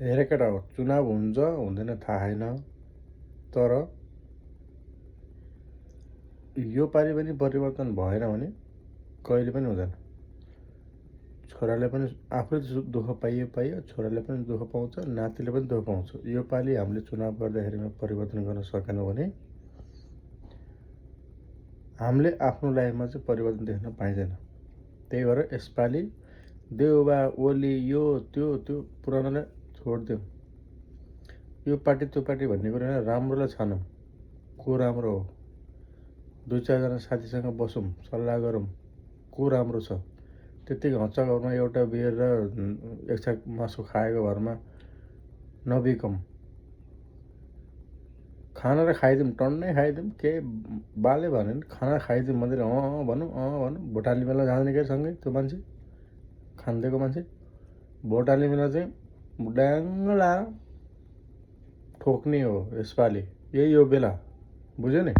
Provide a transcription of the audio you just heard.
हेर केटा हो, चुनाव हुन्छ हुँदैन थाहा छैन, तर यो पालि पनि परिवर्तन भएन भने कहिले पनि हुँदैन। छोराले पनि आफूले दुःख पाइयो, छोराले पनि दुःख पाउँछ, नातिले पनि दुःख पाउँछ। यो पालि हामीले चुनाव गर्दाखेरिमा परिवर्तन गर्न सकेनौँ भने हामीले आफ्नो लाइफमा चाहिँ परिवर्तन देख्न पाइँदैन। त्यही भएर यसपालि देउबा ओली यो त्यो पुरानोलाई छोडिदिउँ। यो पार्टी त्यो पार्टी भन्ने कुरा होइन, राम्रोलाई छानौँ, को राम्रो हो। 2-4 जना साथीसँग बसौँ, सल्लाह गरौँ, को राम्रो छ। त्यतिकै हच्चा घरमा एउटा बियर र एक छाक मासु खाएको भरमा नबिकौँ। खाना र खाइदिउँ, टन्नै खाइदिउँ, केही बाले भने नि खाना खाइदिउँ मात्रै भनौँ। भोट हाल्ने बेला जाँदैन के सँगै त्यो मान्छे खानिदिएको मान्छे। भोट हाल्ने बेला चाहिँ ड्याङ्ग लाएर ठोक्ने हो यसपालि। यही हो बेला, बुझ्यो नि।